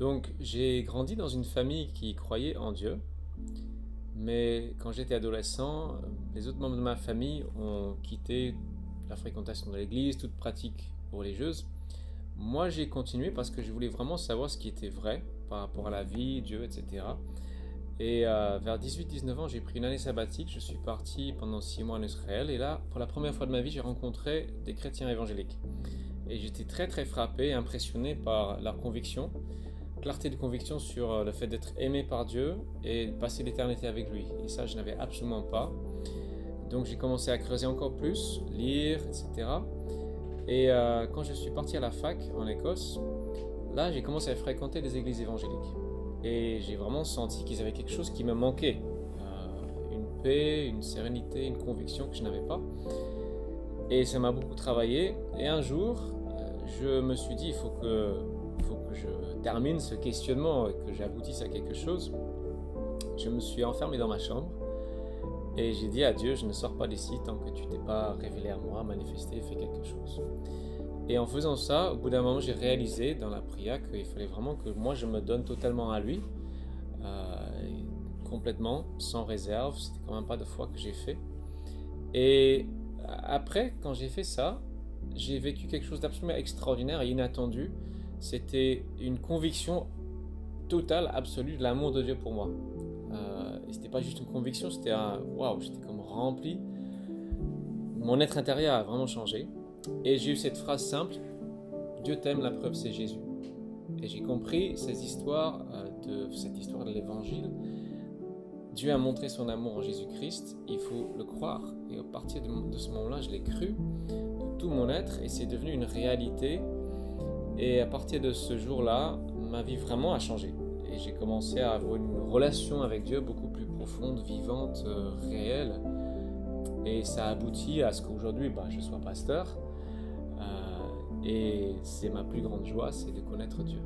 Donc, j'ai grandi dans une famille qui croyait en Dieu, mais quand j'étais adolescent, les autres membres de ma famille ont quitté la fréquentation de l'église, toute pratique religieuse. Moi, j'ai continué parce que je voulais vraiment savoir ce qui était vrai par rapport à la vie, Dieu, etc. Et vers 18-19 ans, j'ai pris une année sabbatique. Je suis parti pendant 6 mois en Israël. Et là, pour la première fois de ma vie, j'ai rencontré des chrétiens évangéliques. Et j'étais très très frappé et impressionné par leur conviction, clarté de conviction sur le fait d'être aimé par Dieu et passer l'éternité avec lui. Et ça, je n'avais absolument pas. Donc j'ai commencé à creuser encore plus, lire, etc. Et quand je suis parti à la fac en Écosse, là j'ai commencé à fréquenter des églises évangéliques. Et j'ai vraiment senti qu'ils avaient quelque chose qui me manquait. Une paix, une sérénité, une conviction que je n'avais pas. Et ça m'a beaucoup travaillé. Et un jour, je me suis dit, il faut que je termine ce questionnement et que j'aboutisse à quelque chose. Je me suis enfermé dans ma chambre et j'ai dit à Dieu, je ne sors pas d'ici tant que tu t'es pas révélé à moi, manifesté, fait quelque chose. Et en faisant ça, au bout d'un moment, j'ai réalisé dans la prière qu'il fallait vraiment que moi je me donne totalement à lui, euh, complètement, sans réserve. C'était quand même pas de fois que j'ai fait. Et après, quand j'ai fait ça, j'ai vécu quelque chose d'absolument extraordinaire et inattendu. C'était une conviction totale, absolue de l'amour de Dieu pour moi. Et c'était pas juste une conviction, c'était un waouh, j'étais comme rempli. Mon être intérieur a vraiment changé. Et j'ai eu cette phrase simple: Dieu t'aime, la preuve c'est Jésus. Et j'ai compris cette histoire de l'évangile. Dieu a montré son amour en Jésus-Christ, il faut le croire. Et à partir de ce moment-là, je l'ai cru de tout mon être et c'est devenu une réalité. Et à partir de ce jour-là, ma vie vraiment a changé. Et j'ai commencé à avoir une relation avec Dieu beaucoup plus profonde, vivante, réelle. Et ça a abouti à ce qu'aujourd'hui, je sois pasteur. Et c'est ma plus grande joie, c'est de connaître Dieu.